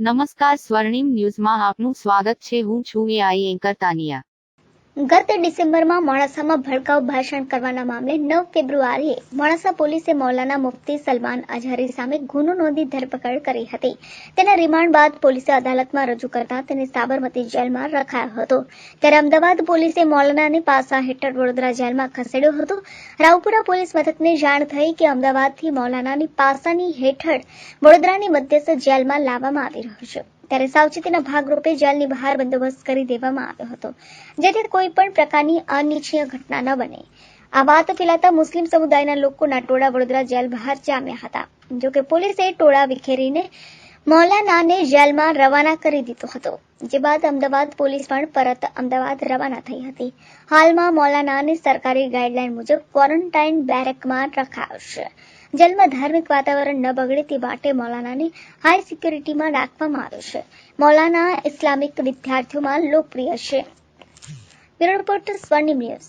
નમસ્કાર, સ્વર્ણિમ ન્યૂઝમાં આપનું સ્વાગત છે. હું છું એઆઈ એન્કર તાનિયા. ગત ડિસેમ્બરમાં મોડાસામાં ભડકાઉ ભાષણ કરવાના મામલે 9 ફેબ્રુઆરીએ મોડાસા પોલીસે મૌલાના મુફ્તી સલમાન અઝહરી સામે ગુનો નોંધી ધરપકડ કરી હતી. તેના રિમાન્ડ બાદ પોલીસે અદાલતમાં રજૂ કરતા તેને સાબરમતી જેલમાં રખાયો હતો. ત્યારે અમદાવાદ પોલીસે મૌલાનાને પાસા હેઠળ વડોદરા જેલમાં ખસેડ્યો હતો. રાવપુરા પોલીસ મથકને જાણ થઈ કે અમદાવાદથી મૌલાનાની પાસાની હેઠળ વડોદરાની મધ્યસ્થ જેલમાં લાવવામાં આવી રહ્યો છે. ત્યારે સાવચેતીના ભાગરૂપે જેલની બહાર બંદોબસ્ત કરી દેવામાં આવ્યો હતો, જેથી કોઈ પણ પ્રકારની અનિચ્છનીય ઘટના ન બને. આ વાત ફેલાતા મુસ્લિમ સમુદાયના લોકોના ટોળા વડોદરા જેલ બહાર જામ્યા હતા. જોકે પોલીસે ટોળા વિખેરીને મૌલાનાને જેલમાં રવાના કરી દીધો હતો, જે બાદ અમદાવાદ પોલીસ પણ પરત અમદાવાદ રવાના થઈ હતી. હાલમાં મૌલાનાને સરકારી ગાઈડલાઈન મુજબ ક્વોરન્ટાઇન બેરેકમાં રખાયો છે. જેલમાં ધાર્મિક વાતાવરણ ન બગડે તે માટે મૌલાનાને હાઈ સિક્યોરિટીમાં રાખવામાં આવ્યો છે. મૌલાના ઇસ્લામિક વિદ્યાર્થીઓમાં લોકપ્રિય છે. બ્યુરો રિપોર્ટર, સ્વર્ણિમ ન્યૂઝ.